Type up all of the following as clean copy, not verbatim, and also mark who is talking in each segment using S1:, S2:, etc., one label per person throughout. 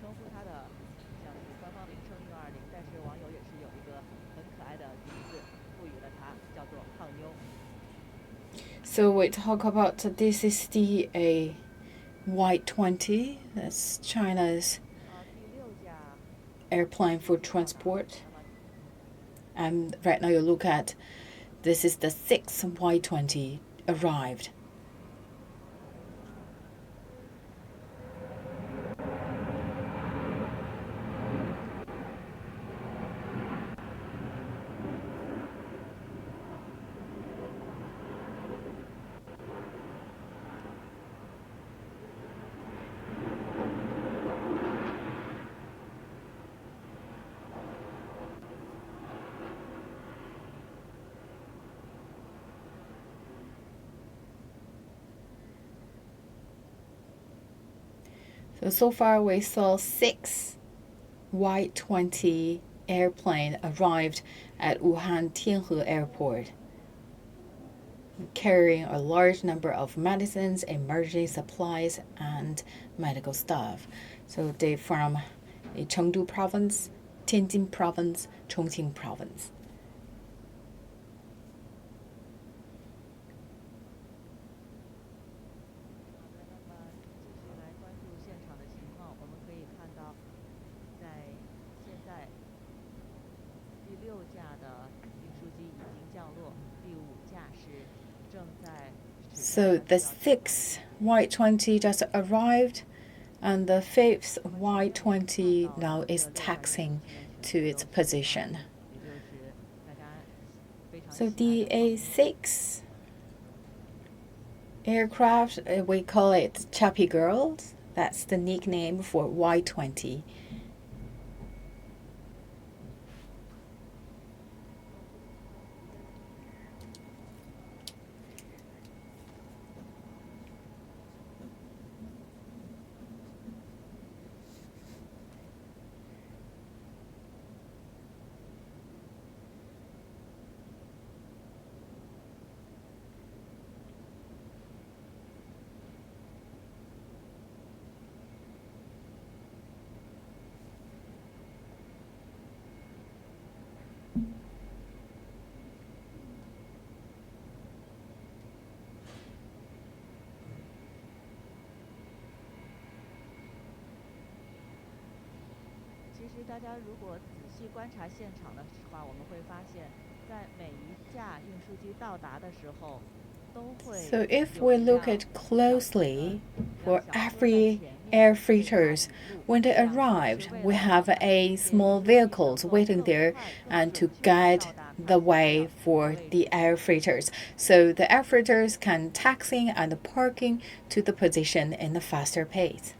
S1: 称呼它的像是官方名称620，但是网友也是有一个很可爱的名字赋予了它，叫做胖妞。
S2: So we talk about this is the Y-20. That's China's
S1: 第6架
S2: airplane for
S1: 运输机到达。
S2: transport. And right now you look at this is the 6th Y-20 arrived. So far we saw 6 Y-20 airplane arrived at Wuhan Tianhe airport, carrying a large number of medicines, emergency supplies, and medical staff. So they from Chengdu province, Tianjin province, Chongqing province.
S1: 那么继续来关注现场的情况，我们可以看到，在现在第6架的运输机已经降落，第5架是正在。
S2: So the 6th Y-20 just arrived, and the 5th Y-20 now is taxiing to its position. So the A6 aircraft, we call it Chappy Girls. That's the nickname for Y-20.
S1: 其实大家如果仔细观察现场的话，我们会发现，在每一架运输机到达的时候，都会。
S2: So if we look at closely, for every air freighters, when they arrived, we have a small vehicles waiting there and to guide the way for the air freighters. So the air freighters can taxing and parking to the position in a faster pace.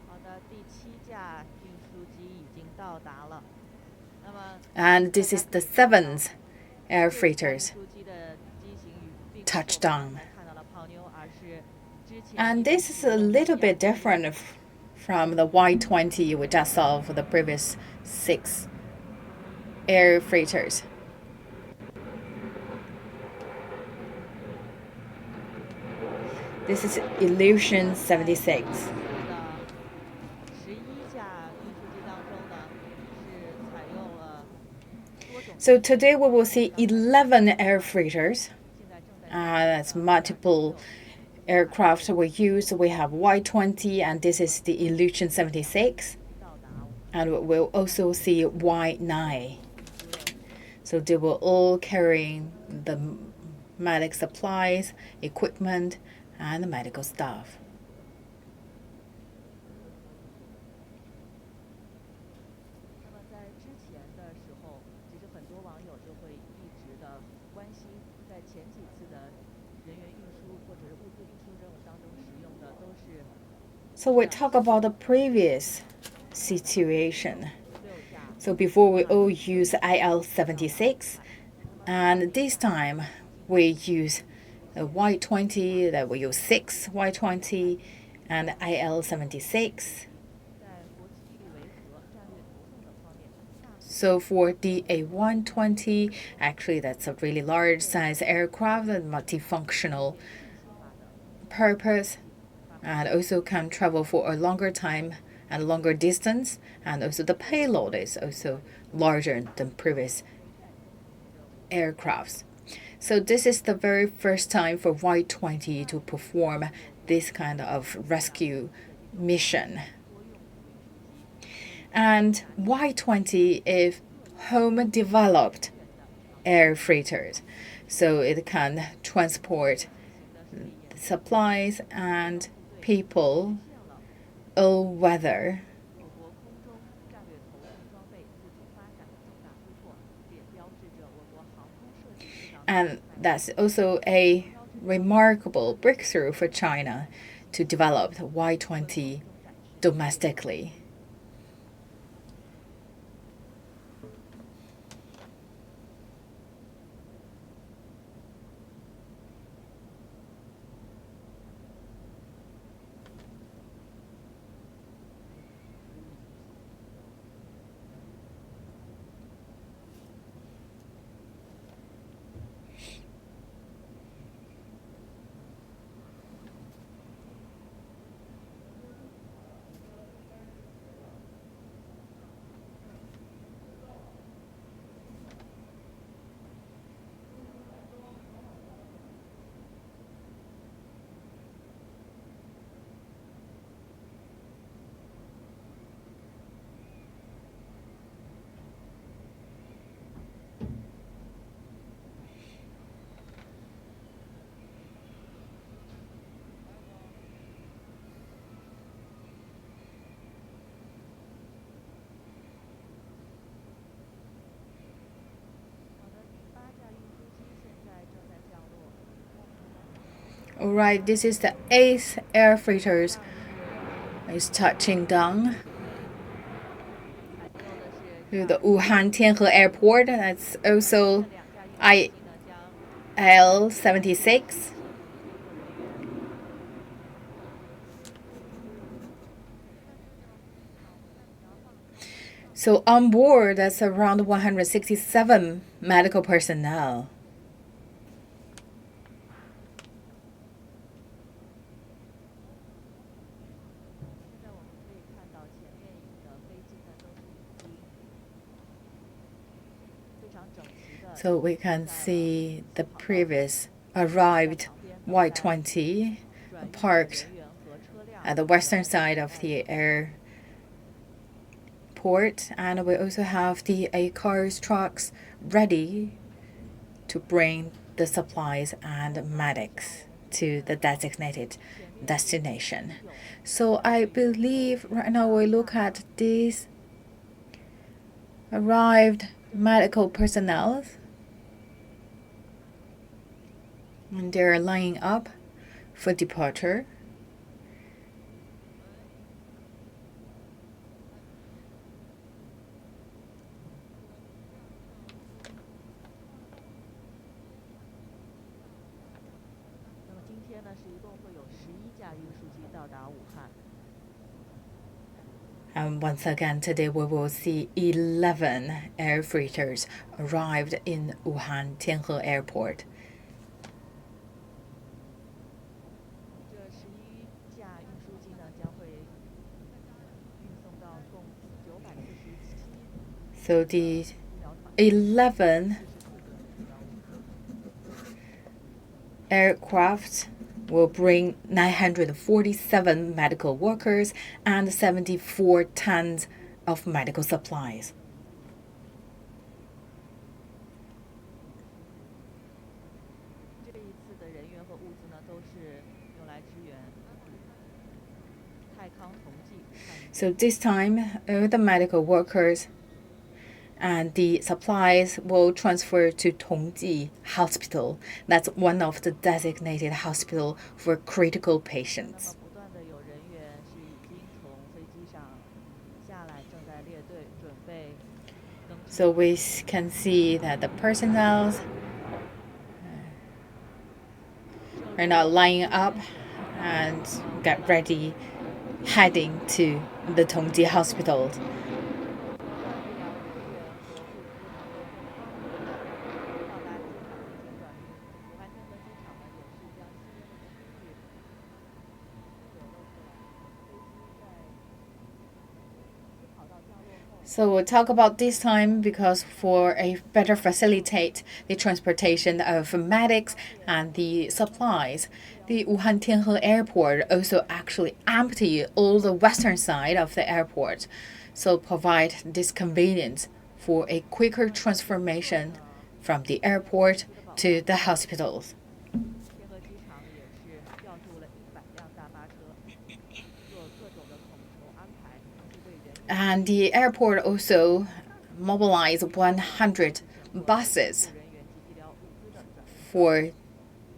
S1: 好的，第7架运输机已经到达了。那么
S2: And this is the 7th air freighters touchdown. And this is a little bit different from the Y-20 we just saw for the previous 6 air freighters. This is Illusion 76. So today we will see 11 air freighters. That's multiple aircraft we use. We have Y-20 and this is the Illusion 76. And we'll also see Y-9. So they will all carrying the medic supplies, equipment, and the medical staff.
S1: 那么在之前的时候，其实很多网友就会一直的关心，在前几次的人员运输或者是物资运输任务当中使用的都是。
S2: So we talk about the previous situation. So before we all use IL-76, and this time we use a Y-20, that we use 6 Y-20 and IL-76. So for the A120, actually that's a really large size aircraft and multifunctional purpose and also can travel for a longer time and longer distance, and also the payload is also larger than previous aircrafts. So this is the very first time for Y-20 to perform this kind of rescue mission. And Y-20 is home-developed air freighters, so it can transport supplies and people all weather. And that's also a remarkable breakthrough for China to develop Y-20 domestically. All right, this is the 8th air freighters. It's touching down to the Wuhan Tianhe airport. That's also IL-76. So on board, that's around 167 medical personnel. So we can see the previous arrived Y-20 parked at the western side of the airport, and we also have the cars, trucks ready to bring the supplies and medics to the designated destination. So I believe right now we look at these arrived medical personnel, and they're lining up for departure. And once again, today we will see 11 air freighters arrived in Wuhan Tianhe Airport. So the 11 aircraft will bring 947 medical workers and 74 tons of medical supplies. So this time, the medical workers and the supplies will transfer to Tongji Hospital. That's one of the designated hospital for critical patients. So we can see that the personnel are now lining up and get ready, heading to the Tongji Hospital. So we'll talk about this time because for a better facilitate the transportation of medics and the supplies, the Wuhan Tianhe airport also actually empty all the western side of the airport, so provide this convenience for a quicker transformation from the airport to the hospitals.
S1: 天河机场也是调度了100辆大巴车，做各种的统筹安排，同时对人员
S2: And the airport also mobilized 100 buses
S1: 人员及医疗物资的转运。
S2: for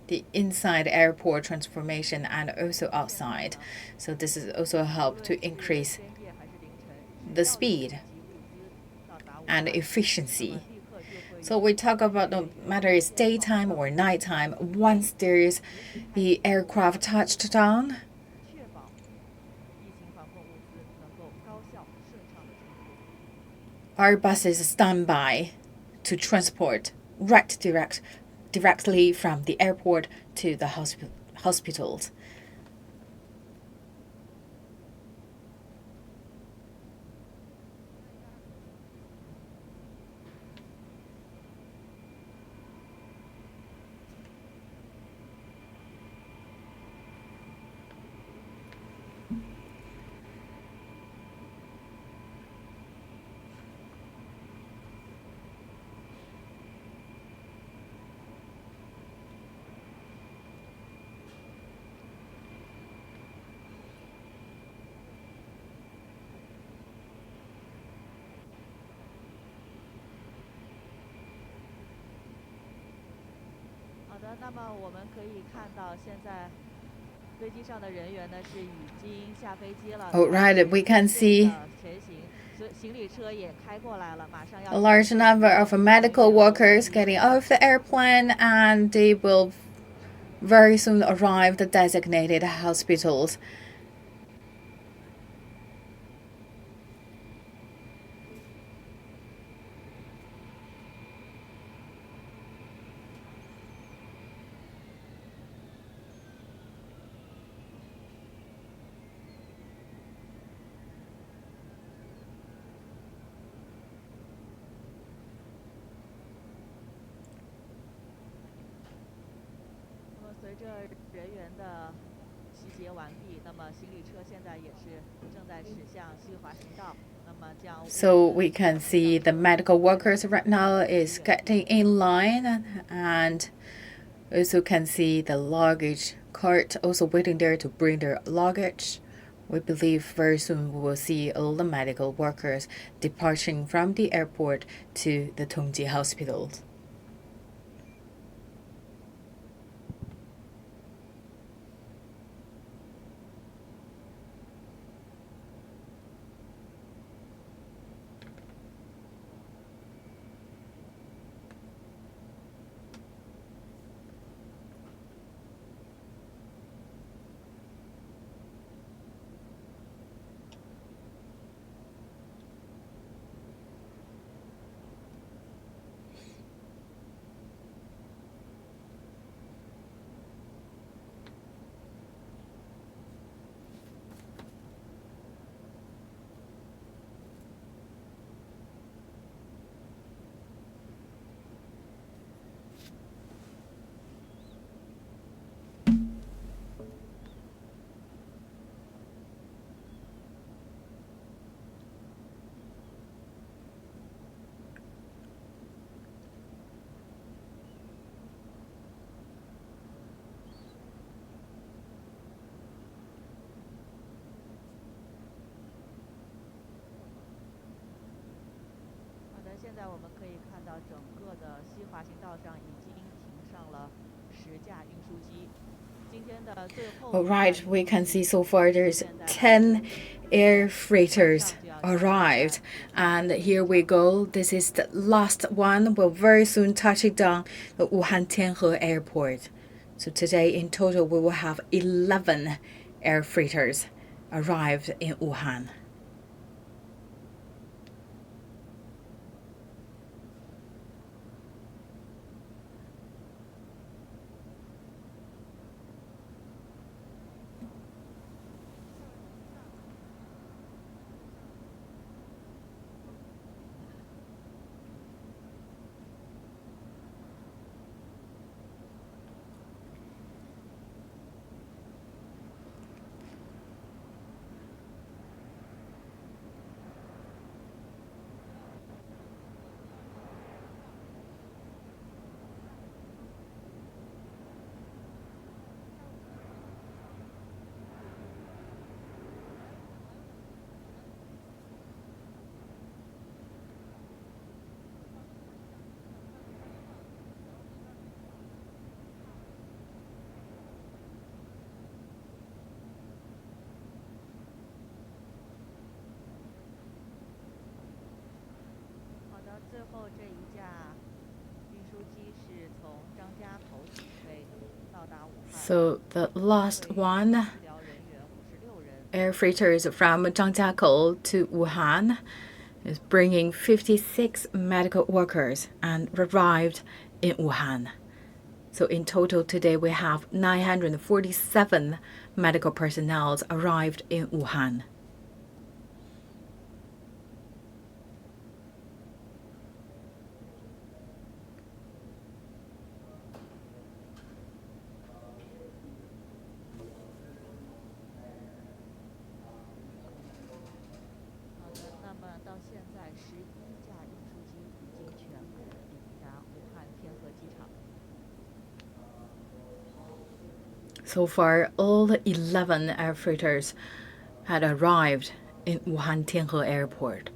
S2: the inside airport transformation and also outside. So this is also help to increase
S1: 深夜还是凌晨，
S2: the speed
S1: 及物资到达武
S2: and
S1: 汉，
S2: efficiency.
S1: 立刻就会
S2: So we talk about no matter it's daytime or nighttime, once there's the aircraft touched down,
S1: 确保疫情防控物资能够高效顺畅的运输。
S2: our buses stand by to transport directly from the airport to the hospitals.
S1: 好的，那么我们可以看到，现在飞机上的人员呢是已经下飞机了。
S2: Oh, right, we can see
S1: 前行，行李车也开过来了，马上要
S2: a large number of medical workers getting off the airplane, and they will very soon arrive the designated hospitals. So we can see the medical workers right now is getting in line, and also can see the luggage cart also waiting there to bring their luggage. We believe very soon we will see all the medical workers departing from the airport to the Tongji hospitals. All right, we can see so far there's 10 air freighters arrived, and here we go. This is the last one. Will very soon touch it down the Wuhan Tianhe airport. So today in total we will have 11 air freighters arrived in Wuhan.
S1: 后这一架运输机是从张家口起飞，到达武汉。
S2: So the last one
S1: 医疗人员56人。
S2: air freighters from Zhangjiakou to Wuhan is bringing 56 medical workers and arrived in Wuhan. So in total today we have 947 medical personnel arrived in Wuhan. So far, all 11 air freighters had arrived in Wuhan Tianhe Airport.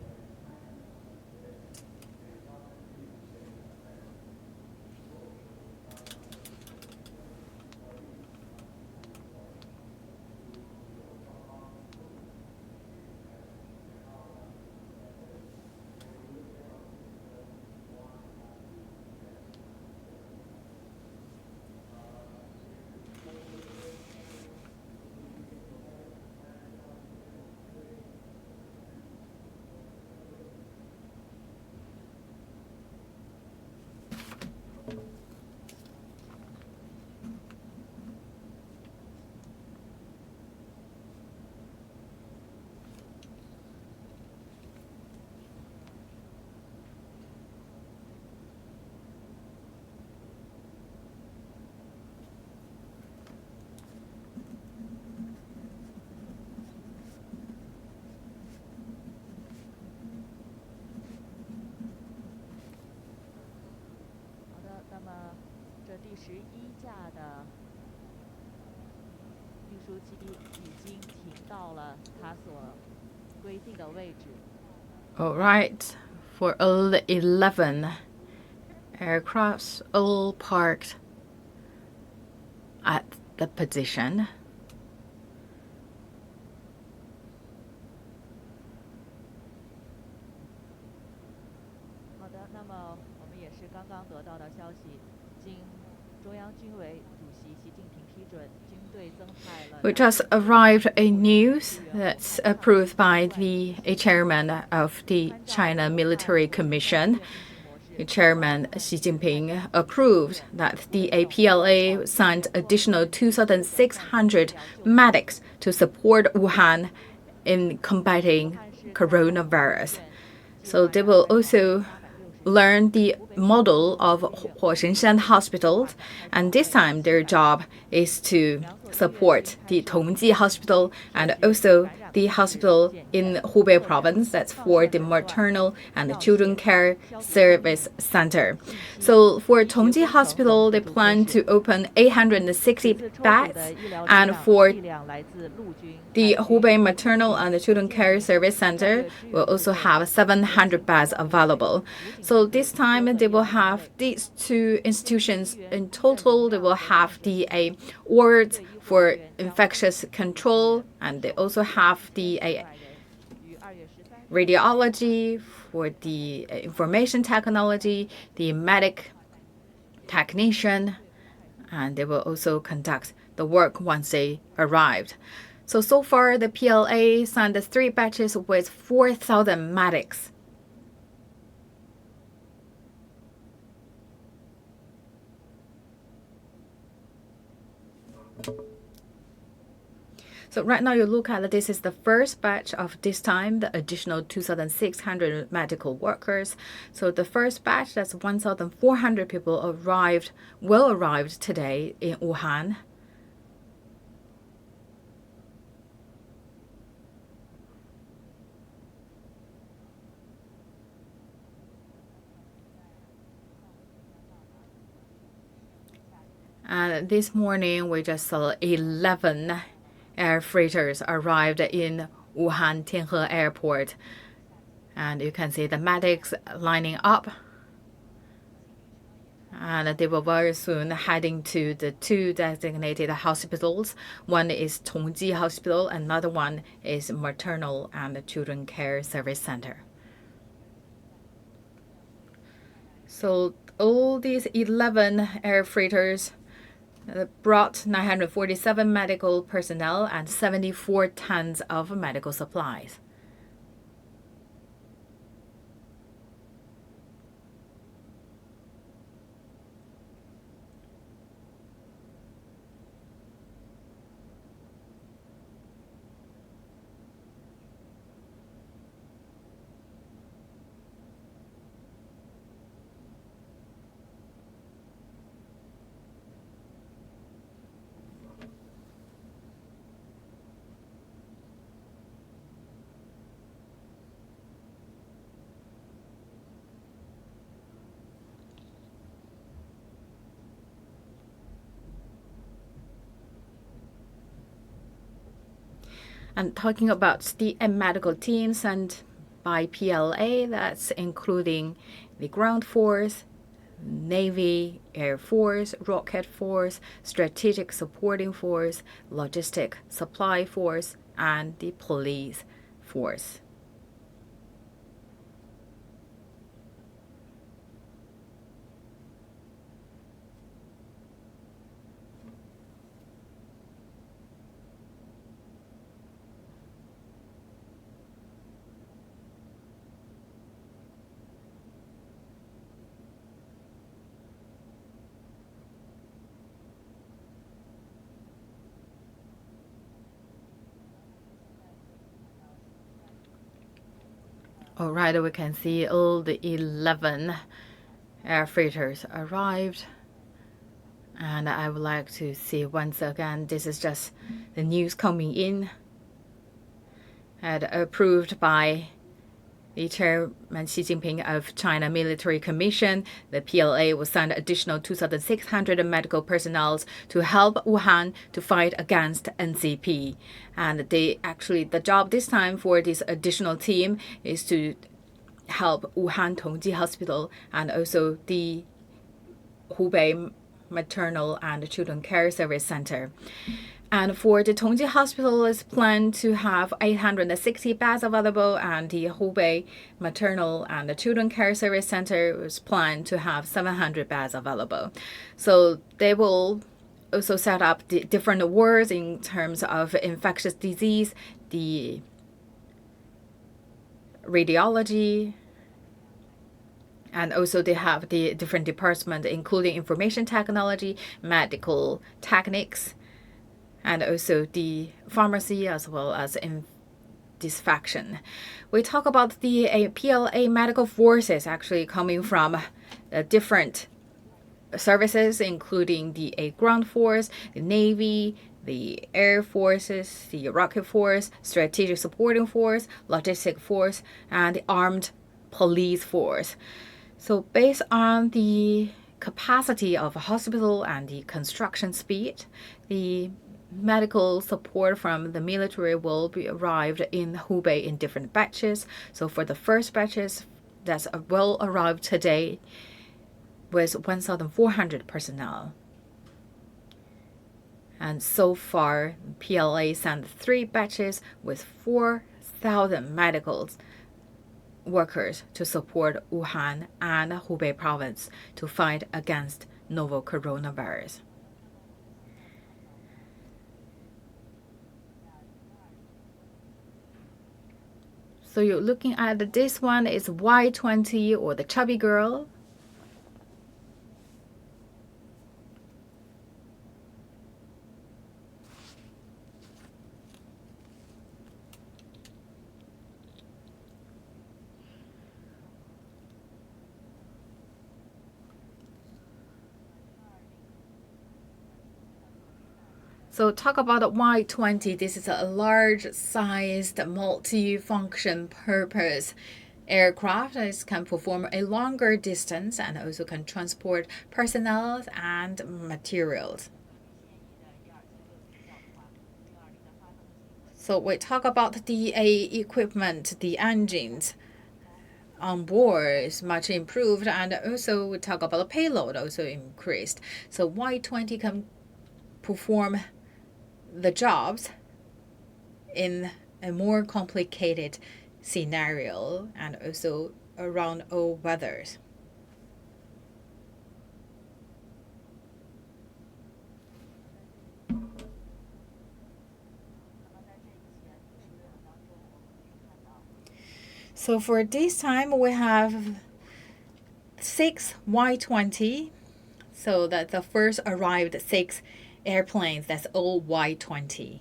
S2: All right, for all 11 aircrafts, all parked at the position. We just arrived a news that's approved by the chairman of the China Military Commission. The chairman Xi Jinping approved that the PLA signed additional 2,600 medics to support Wuhan in combating coronavirus. So they will also learn the model of Huoshenshan Hospital, and this time their job is to support the Tongji Hospital and also the hospital in Hubei province, that's for the maternal and the children care service center. So for Tongji Hospital, they plan to open 860 beds, and for the Hubei maternal and the children care service center will also have 700 beds available. So this time they will have these two institutions in total. They will have the wards for infectious control, and they also have the radiology for the information technology, the medic technician, and they will also conduct the work once they arrived. So far the PLA signed 3 batches with 4,000 medics. So right now you look at this is the first batch of this time, the additional 2,600 medical workers. So the first batch, that's 1,400 people will arrive today in Wuhan. And this morning we just saw 11 air freighters arrived in Wuhan Tianhe Airport. And you can see the medics lining up. And they will very soon heading to the 2 designated hospitals. One is Tongji Hospital, another one is Maternal and Children Care Service Center. So all these 11 air freighters brought 947 medical personnel and 74 tons of medical supplies. And talking about the medical teams sent by PLA, that's including the ground force, Navy, Air Force, Rocket Force, Strategic Supporting Force, Logistic Supply Force, and the Police Force. All right, we can see all the 11 air freighters arrived. And I would like to see once again, this is just the news coming in and approved by the Chairman Xi Jinping of China Military Commission. The PLA will send additional 2,600 medical personnel to help Wuhan to fight against NCP. And the job this time for this additional team is to help Wuhan Tongji Hospital and also the Hubei Maternal and Children Care Service Center. And for the Tongji Hospital, is planned to have 860 beds available, and the Hubei Maternal and Children Care Service Center is planned to have 700 beds available. So they will also set up the different wards in terms of infectious disease, the radiology, and also they have the different departments, including information technology, medical techniques, and also the pharmacy as well as in disinfection. We talk about the PLA medical forces actually coming from different services, including the ground force, the Navy, the Air Forces, the Rocket Force, Strategic Supporting Force, Logistic Force, and the Armed Police Force. So based on the capacity of a hospital and the construction speed, the medical support from the military will be arrived in Hubei in different batches. So for the first batches that will arrive today with 1,400 personnel. And so far, PLA sent 3 batches with 4,000 medical workers to support Wuhan and Hubei province to fight against novel coronavirus. So you're looking at this one is Y20 or the chubby girl. So talk about Y20. This is a large-sized, multi-function purpose aircraft that can perform a longer distance and also can transport personnel and materials. So we talk about the equipment, the engines on board is much improved, and also we talk about the payload also increased. So Y20 can perform the jobs in a more complicated scenario and also around all weathers. So for this time, we have 6 Y-20. So that the first arrived 6 airplanes, that's all Y-20.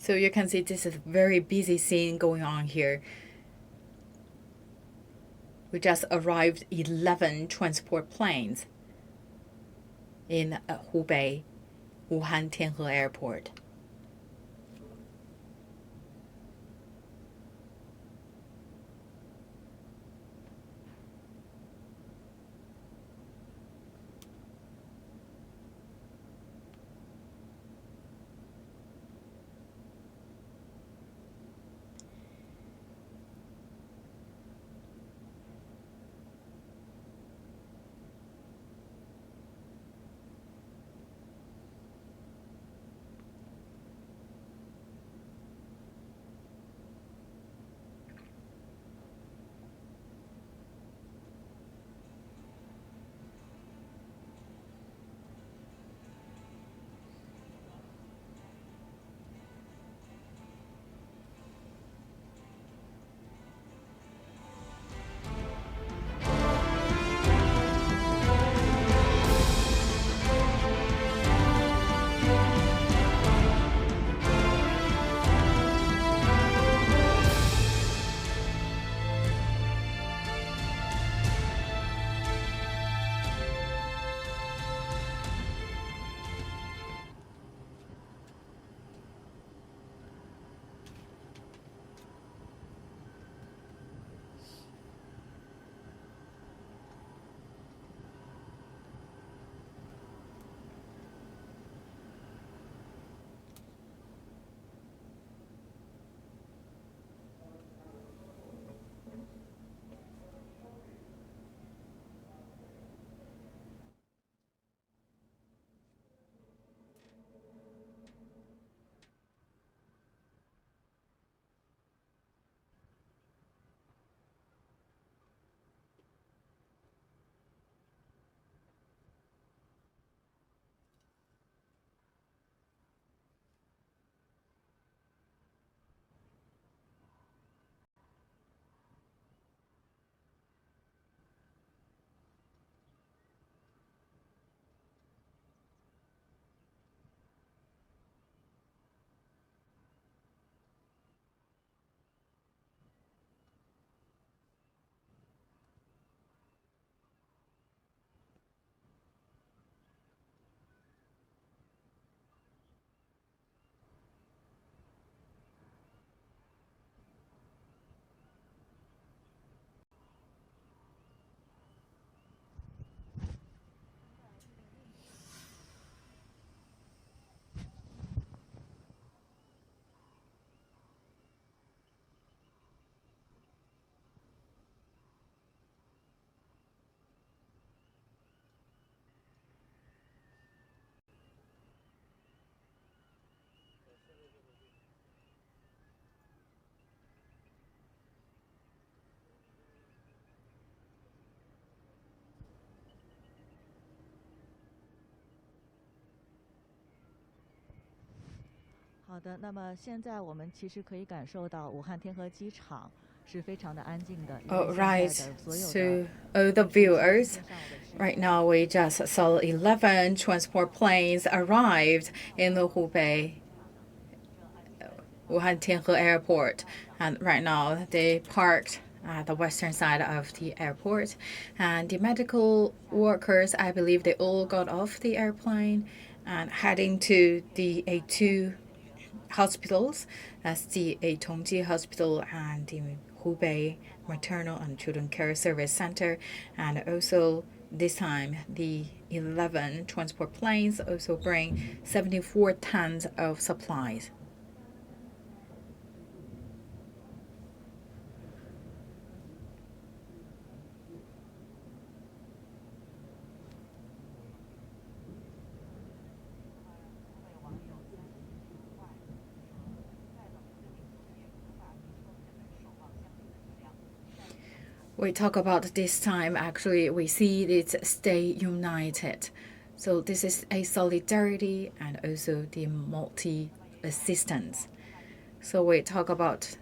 S2: So you can see this is a very busy scene going on here. We just arrived 11 transport planes in Hubei, Wuhan Tianhe Airport.
S1: 好的，那么现在我们其实可以感受到武汉天河机场是非常的安静的。
S2: Oh, right. So, the viewers, right now we just saw 11 transport planes arrived in the Hubei Wuhan Tianhe Airport, and right now they parked at the western side of the airport, and the medical workers, I believe they all got off the airplane and heading to the A2 hospitals. That's the Tongji Hospital and the Hubei Maternal and Children Care Service Center, and also this time the 11 transport planes also bring 74 tons of supplies. we talk about this time, actually, we see it stay united. So this is a solidarity and also the multi-assistance. So we talk about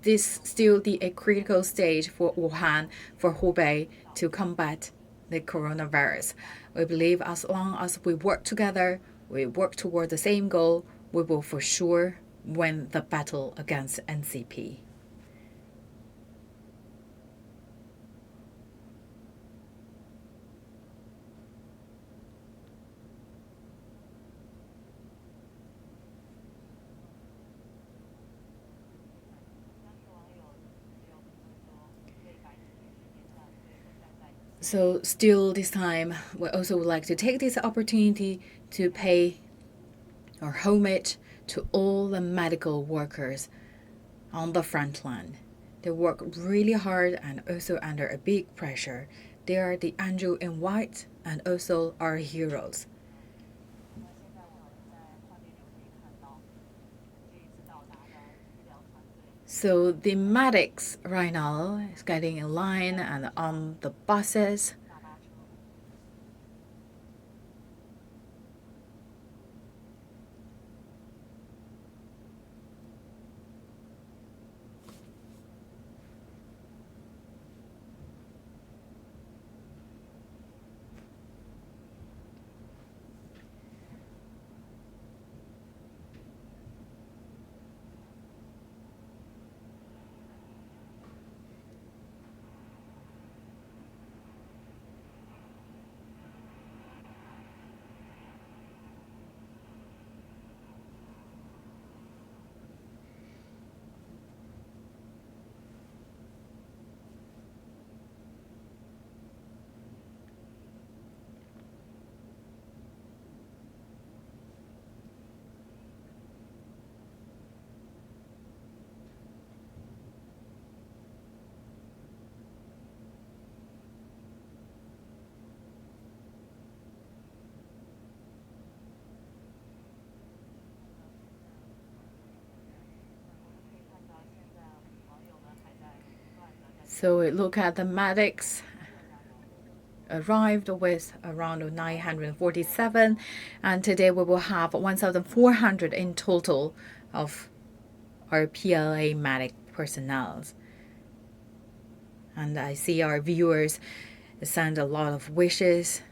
S2: this still a critical stage for Wuhan, for Hubei to combat the coronavirus. We believe as long as we work together, we work toward the same goal, we will for sure win the battle against NCP. So still this time, we also would like to take this opportunity to pay our homage to all the medical workers on the front line. They work really hard and also under a big pressure. They are the angel in white and also our heroes. So the medics right now is getting in line and on the buses. So we look at the medics arrived with around 947, and today we will have 1,400 in total of our PLA medic personnel. And I see our viewers send a lot of wishes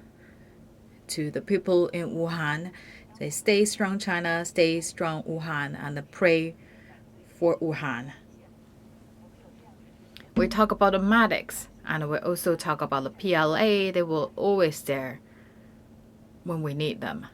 S2: to the people in Wuhan. They stay strong, China, stay strong, Wuhan, and pray for Wuhan. We talk about the medics, and we also talk about the PLA. They will always there when we need them.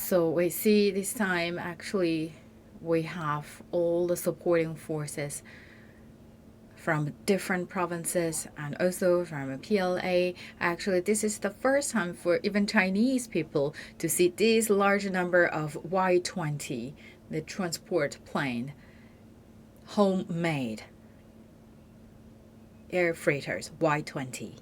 S2: So we see this time actually we have all the supporting forces from different provinces and also from PLA. Actually, this is the first time for even Chinese people to see this large number of Y-20, the transport plane, homemade air freighters, Y-20.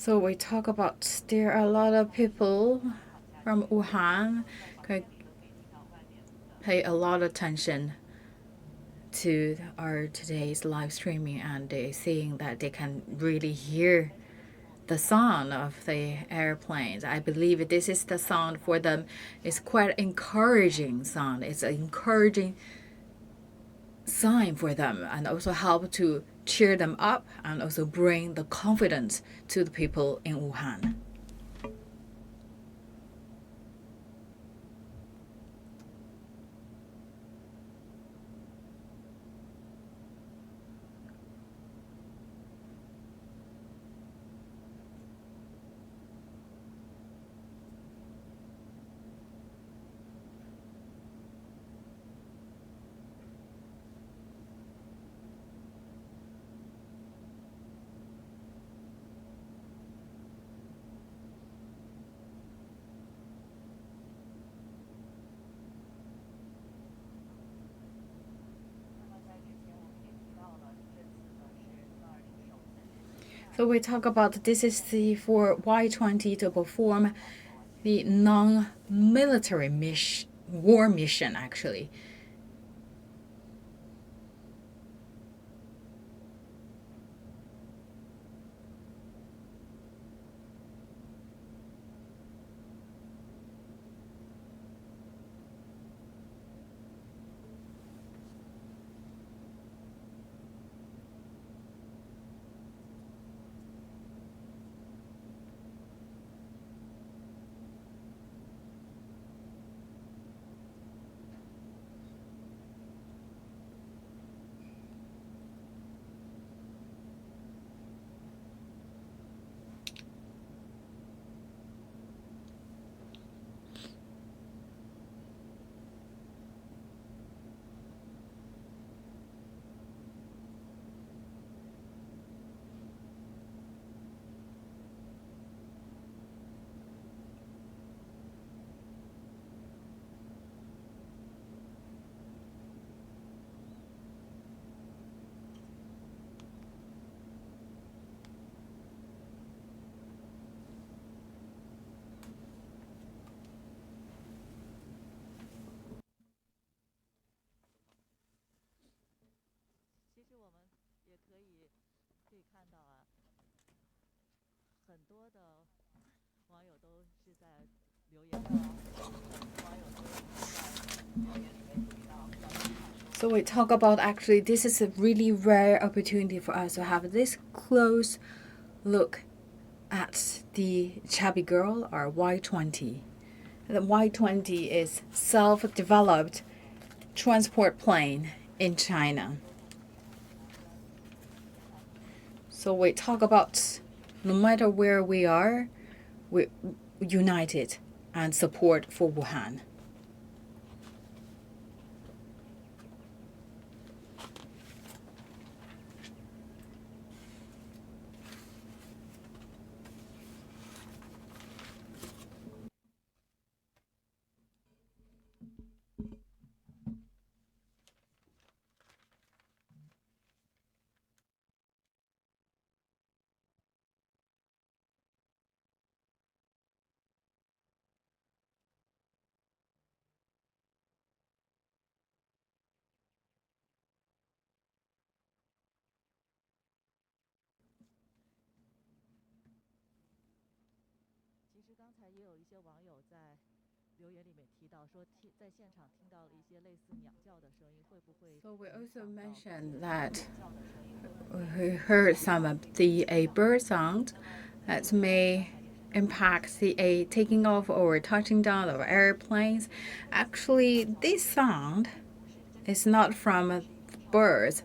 S2: So we talk about there are a lot of people from Wuhan pay a lot of attention to our today's live streaming, and they're saying that they can really hear the sound of the airplanes. I believe this is the sound for them. It's quite encouraging sound. It's an encouraging sign for them, and also help to cheer them up and also bring the confidence to the people in Wuhan. So we talk about this is for Y-20 to perform the non-military war mission, actually. So we talk about actually this is a really rare opportunity for us to have this close look at the chubby girl, or Y-20. The Y-20 is self-developed transport plane in China. So we talk about no matter where we are, we're united and support for Wuhan. So we also mentioned that we heard some of a bird sound that may impact the taking off or touching down of airplanes. Actually, this sound is not from birds.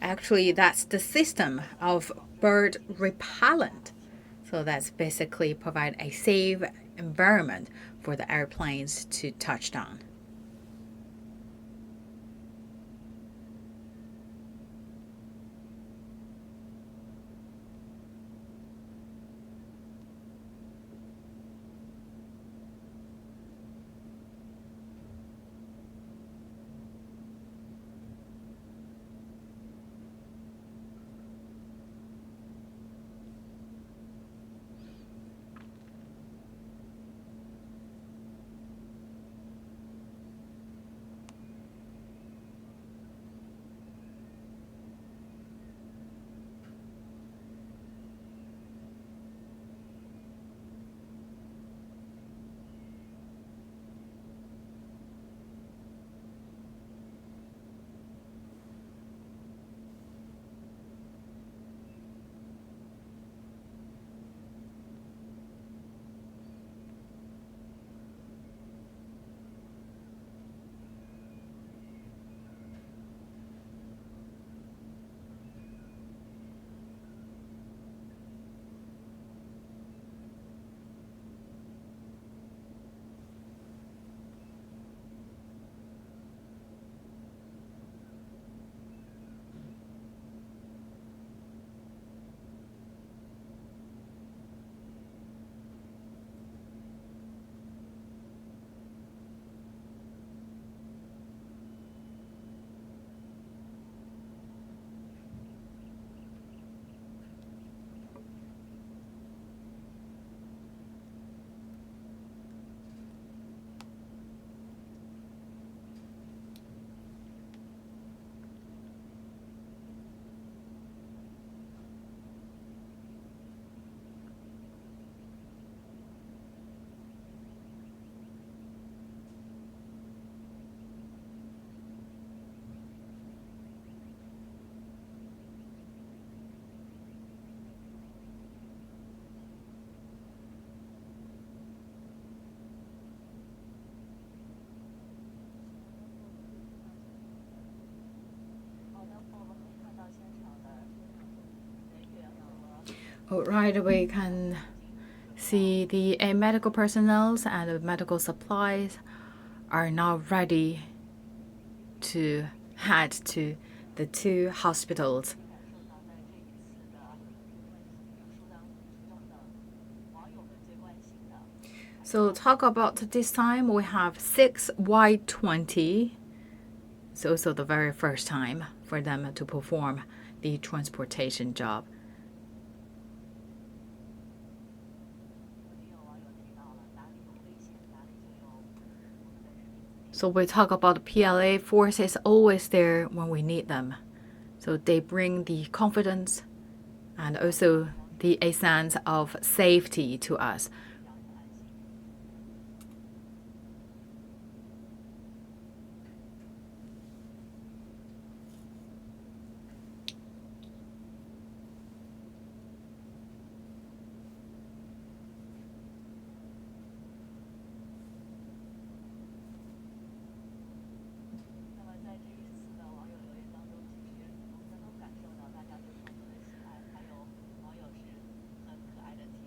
S2: Actually, that's the system of bird repellent. So that's basically provide a safe environment for the airplanes to touch down. All right, we can see the medical personnel and the medical supplies are now ready to head to the two hospitals. So talk about this time, we have 6 Y-20. It's also the very first time for them to perform the transportation job. So we talk about PLA forces always there when we need them. So they bring the confidence and also a sense of safety to us.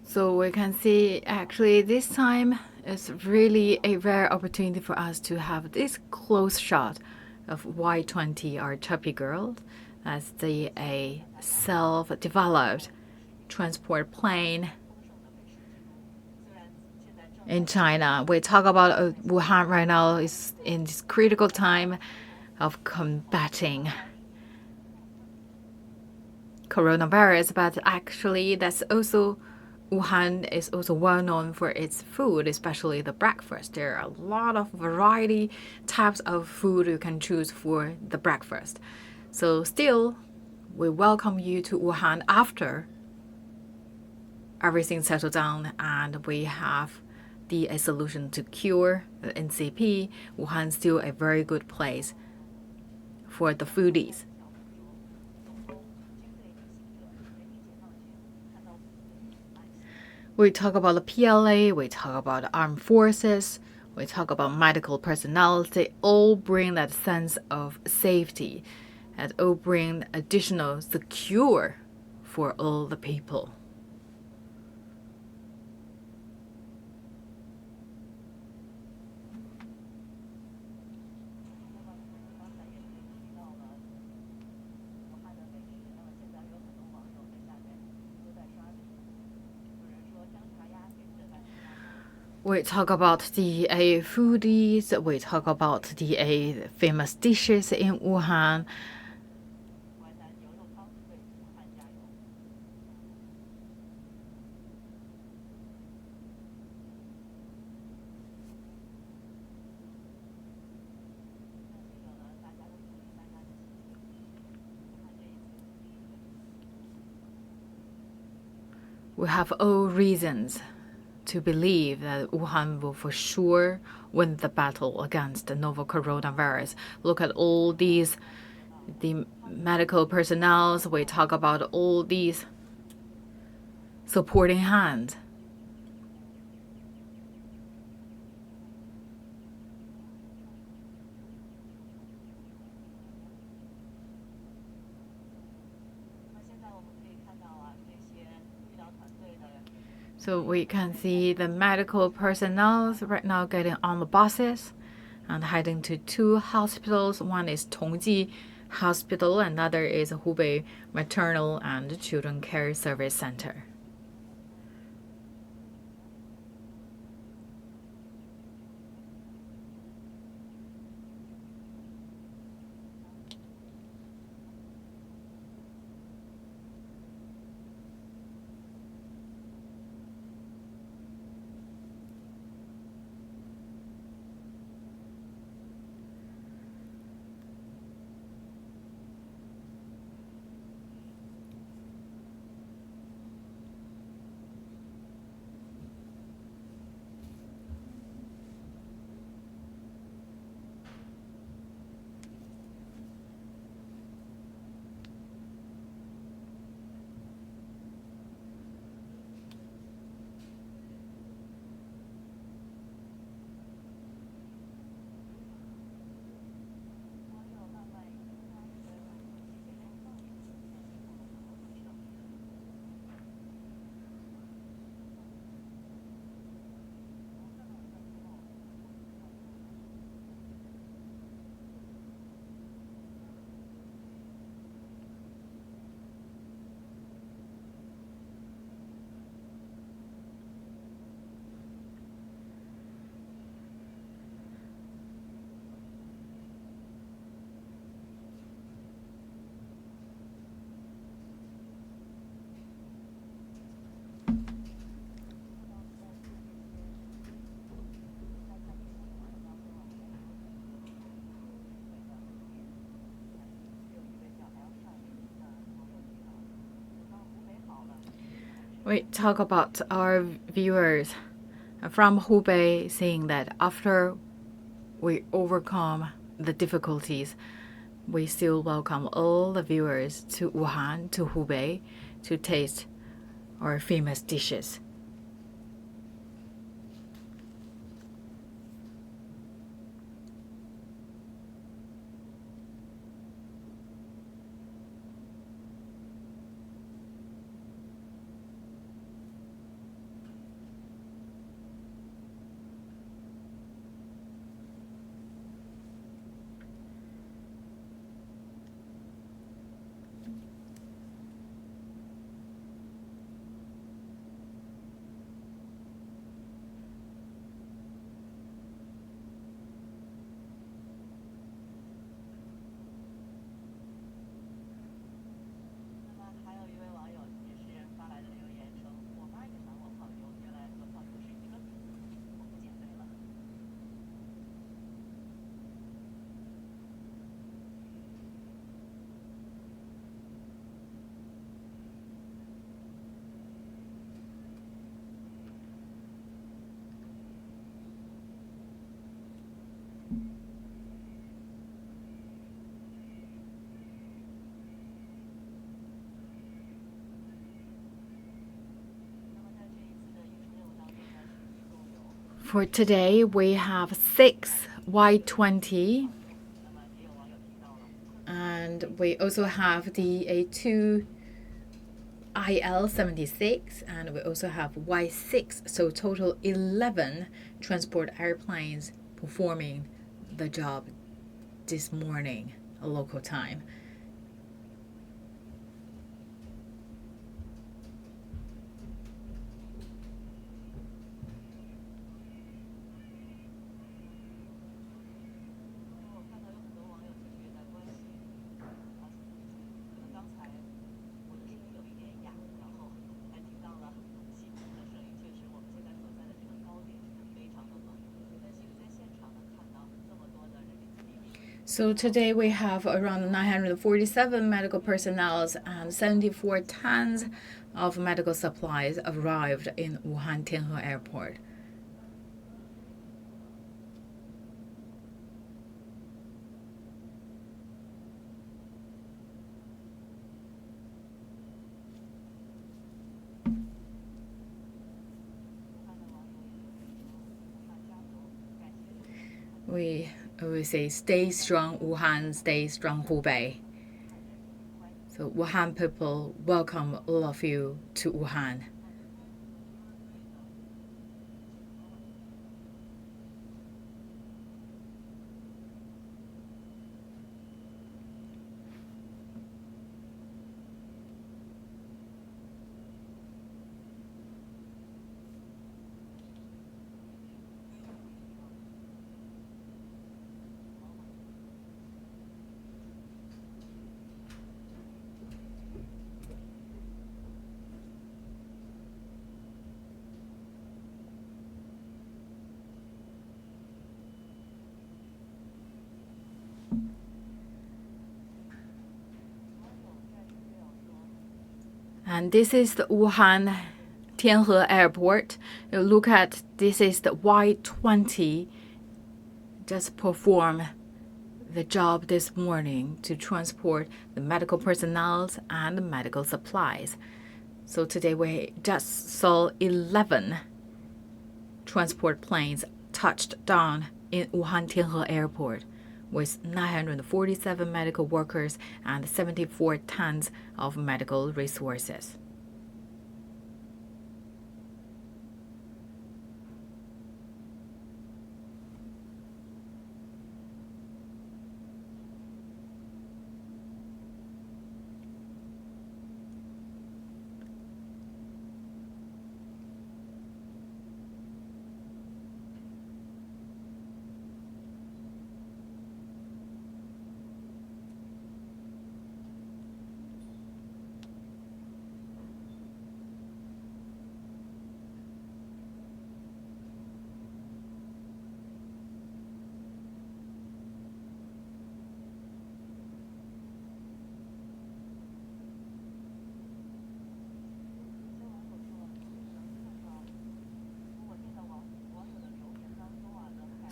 S2: So we can see actually this time is really a rare opportunity for us to have this close shot of Y-20, our chubby girl, as a self-developed transport plane in China. We talk about Wuhan right now is in this critical time of combating coronavirus, but actually that's also Wuhan is also well known for its food, especially the breakfast. There are a lot of variety types of food you can choose for the breakfast. So still, we welcome you to Wuhan after everything settles down and we have a solution to cure the NCP. Wuhan is still a very good place for the foodies. We talk about the PLA, we talk about armed forces, we talk about medical personnel. They all bring that sense of safety and all bring additional secure for all the people. We talk about the foodies, we talk about the famous dishes in Wuhan. We have all reasons to believe that Wuhan will for sure win the battle against the novel coronavirus. Look at all the medical personnel. We talk about all these supporting hands. So we can see the medical personnel right now getting on the buses and heading to two hospitals. One is Tongji Hospital, another is Hubei Maternal and Children Care Service Center. We talk about our viewers from Hubei, saying that after we overcome the difficulties, we still welcome all the viewers to Wuhan, to Hubei, to taste our famous dishes. For today, we have 6 Y20, and we also have the A2 IL-76, and we also have Y6, so total 11 transport airplanes performing the job this morning, local time. So today we have around 947 medical personnel and 74 tons of medical supplies arrived in Wuhan Tianhe Airport. We always say, stay strong Wuhan, stay strong Hubei. So Wuhan people, welcome all of you to Wuhan. And this is the Wuhan Tianhe Airport. You look at, this is the Y20 just perform the job this morning to transport the medical personnel and the medical supplies. So today we just saw 11 transport planes touched down in Wuhan Tianhe Airport with 947 medical workers and 74 tons of medical resources.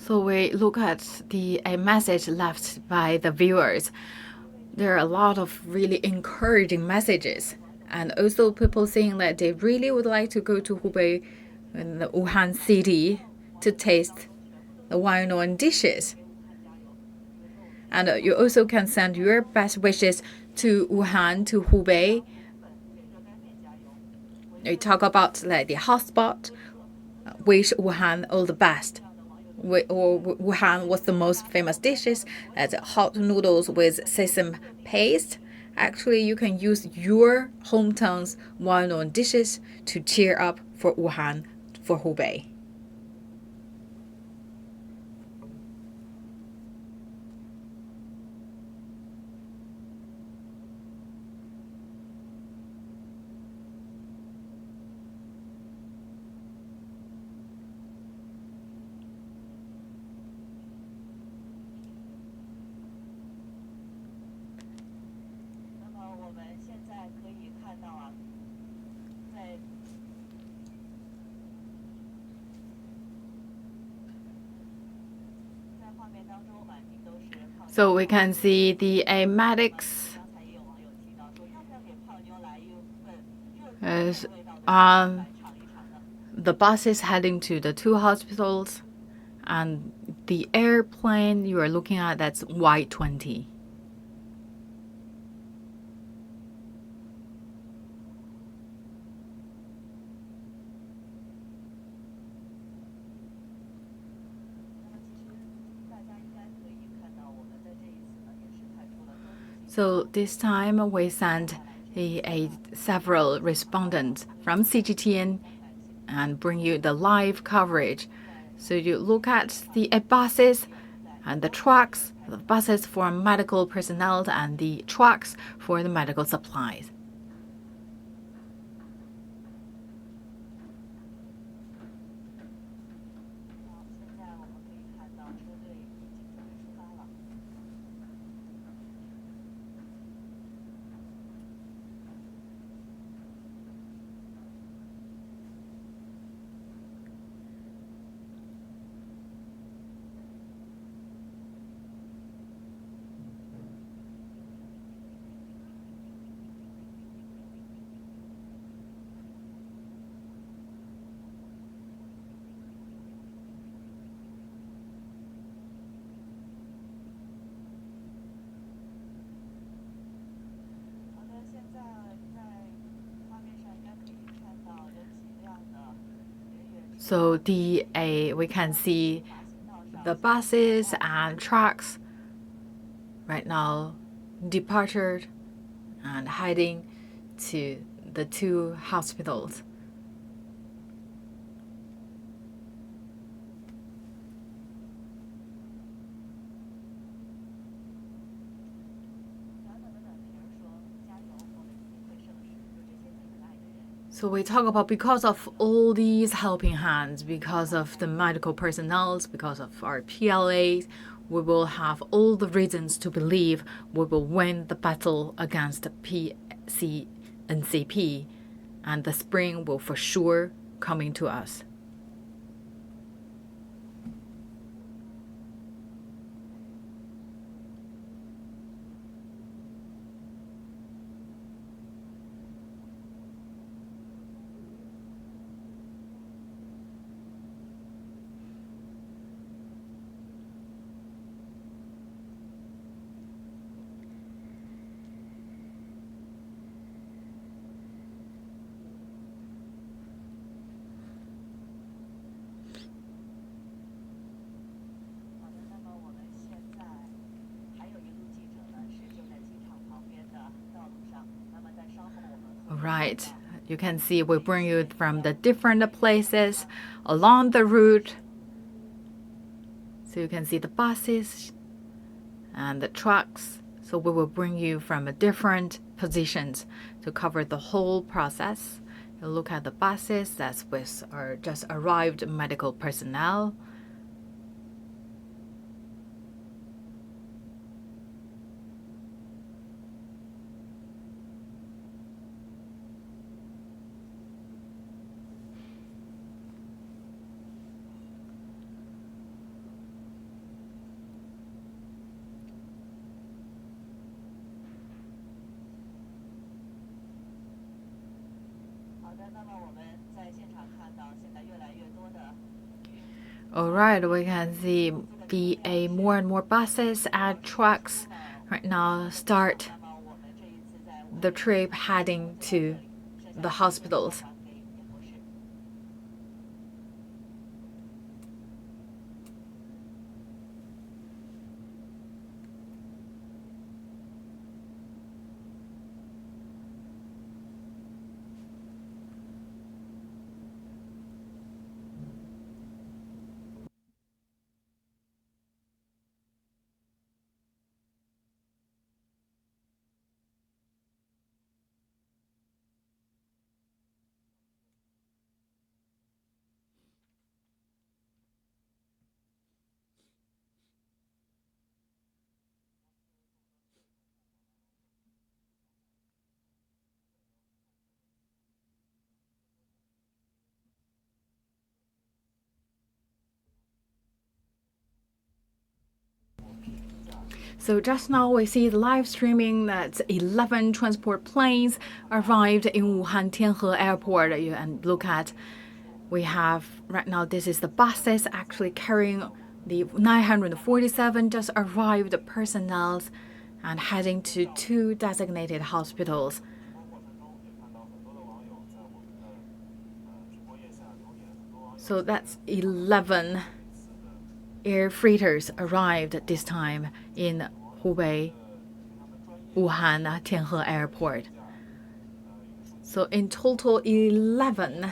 S2: So we look at a message left by the viewers. There are a lot of really encouraging messages, and also people saying that they really would like to go to Hubei in the Wuhan city to taste the well-known dishes. And you also can send your best wishes to Wuhan, to Hubei. You talk about like the hotspot. Wish Wuhan all the best. Wuhan was the most famous dishes. That's hot noodles with sesame paste. Actually, you can use your hometown's well-known dishes to cheer up for Wuhan, for Hubei. So we can see the medics on the buses heading to the two hospitals, and the airplane you are looking at, that's Y-20. So this time we sent several respondents from CGTN and bring you the live coverage. So you look at the buses and the trucks, the buses for medical personnel and the trucks for the medical supplies. So we can see the buses and trucks right now departed and heading to the two hospitals. So we talk about because of all these helping hands, because of the medical personnel, because of our PLAs, we will have all the reasons to believe we will win the battle against the PCNCP, and the spring will for sure coming to us. Right. You can see we bring you from the different places along the route. So you can see the buses and the trucks. So we will bring you from different positions to cover the whole process. You look at the buses, that's with our just arrived medical personnel. All right, we can see more and more buses and trucks right now start the trip heading to the hospitals. So just now we see the live streaming that 11 transport planes arrived in Wuhan Tianhe airport. And look at, we have right now, this is the buses actually carrying the 947 just arrived personnel and heading to 2 designated hospitals. So that's 11 air freighters arrived this time in Hubei, Wuhan Tianhe airport. So in total, 11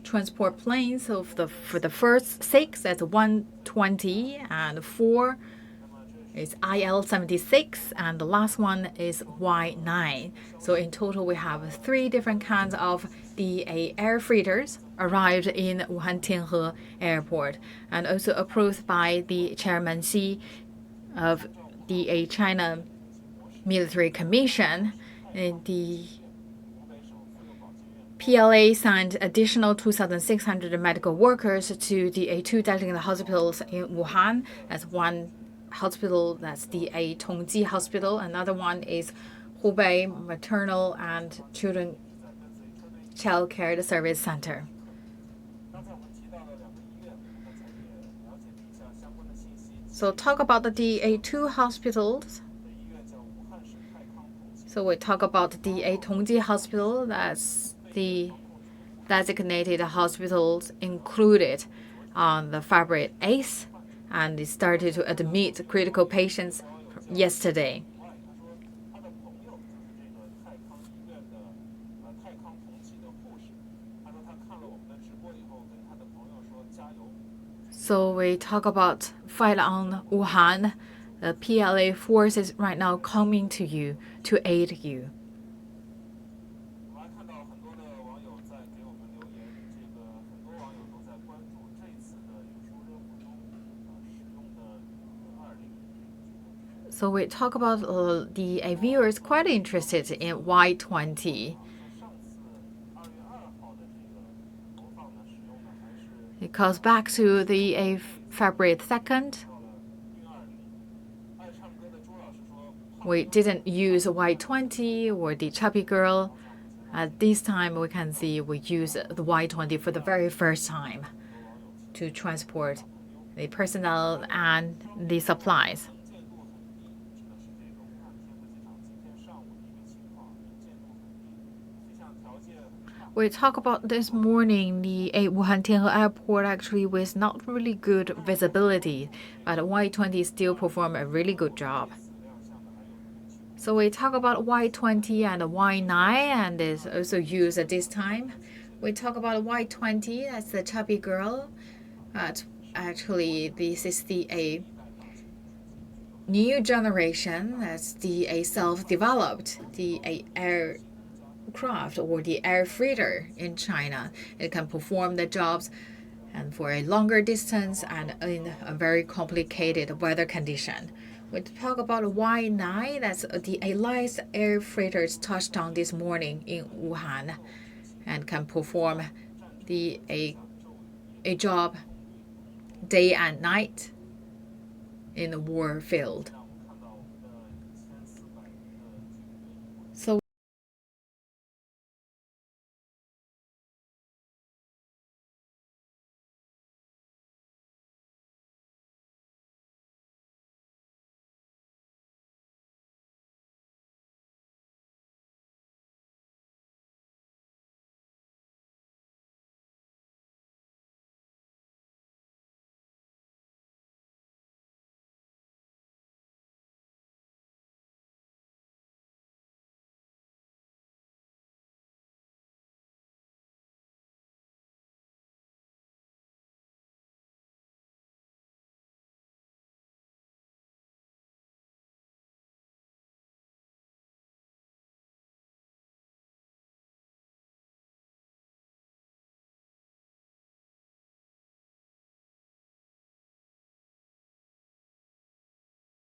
S2: transport planes. So for the first 6, that's 120, and 4 is IL-76, and the last one is Y9. So in total, we have 3 different kinds of DA air freighters arrived in Wuhan Tianhe airport, and also approved by the Chairman Xi of the China Military Commission. And the PLA signed additional 2,600 medical workers to the 2 designated hospitals in Wuhan. That's one hospital, that's the Tongji Hospital. Another one is Hubei Maternal and Children Child Care Service Center. So talk about the DA2 hospitals. So we talk about the Tongji Hospital. That's the designated hospitals included on the February 8th, and it started to admit critical patients yesterday. So we talk about fight on Wuhan. The PLA forces right now coming to you to aid you. So we talk about the viewers quite interested in Y20. It goes back to the February 2nd. We didn't use Y20 or the chubby girl. At this time, we can see we use the Y20 for the very first time to transport the personnel and the supplies. We talk about this morning, the Wuhan Tianhe airport actually with not really good visibility, but Y20 still perform a really good job. So we talk about Y20 and Y9, and is also used at this time. We talk about Y20, that's the chubby girl. But actually, this is the new generation. That's the self-developed, the aircraft or the air freighter in China. It can perform the jobs and for a longer distance and in a very complicated weather condition. We talk about Y9, that's the last air freighters touched down this morning in Wuhan and can perform a job day and night in the war field.